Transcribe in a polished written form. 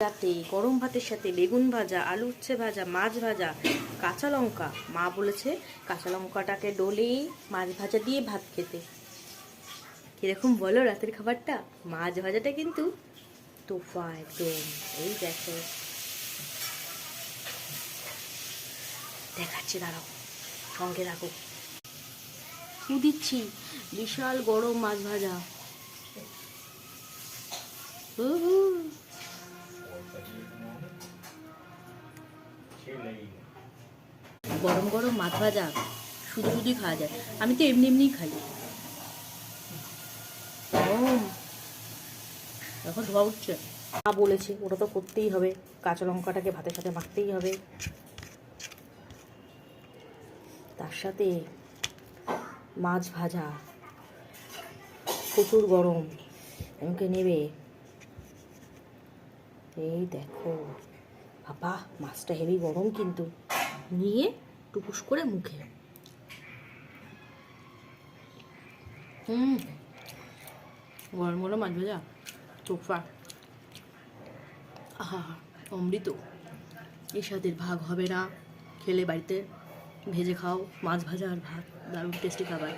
রাতে গরম ভাতের সাথে বেগুন ভাজা, আলু উচ্ছে ভাজা, মাছ ভাজা, কাঁচা লঙ্কা। মা বলেছে কাঁচা লঙ্কাটাকে ডলেই মাছ ভাজা দিয়ে ভাত খেতে। কিরকম বলো রাতের খাবারটা? মাছ ভাজাটা কিন্তু তোফা একদম। এই দেখো, দেখাচ্ছি, দাঁড়াও, সঙ্গে রাখো। কু দিচ্ছি, বিশাল গরম মাছ ভাজা। গরম গরম মাছ ভাজা শুধু শুধুই খাওয়া যায়। আমি তো এমনি এমনিই খাই। এখন ধোয়া উঠছে। মা বলেছে ওটা তো করতেই হবে, কাঁচা লঙ্কাটাকে ভাতের সাথে মাখতেই হবে, তার সাথে মাছ ভাজা, প্রচুর গরম, মুখে নেবে। এই দেখো বাবা, মাছটা হেভি গরম কিন্তু। নিয়ে টুকুস করে মুখে। গরম গরম মাছ ভাজা তোফা। আহা, অমৃত। এর সাথে ভাগ হবে না। খেলে বাড়িতে ভেজে খাও, মাছ ভাজা আর ভাত, দারুণ টেস্টি খাবার।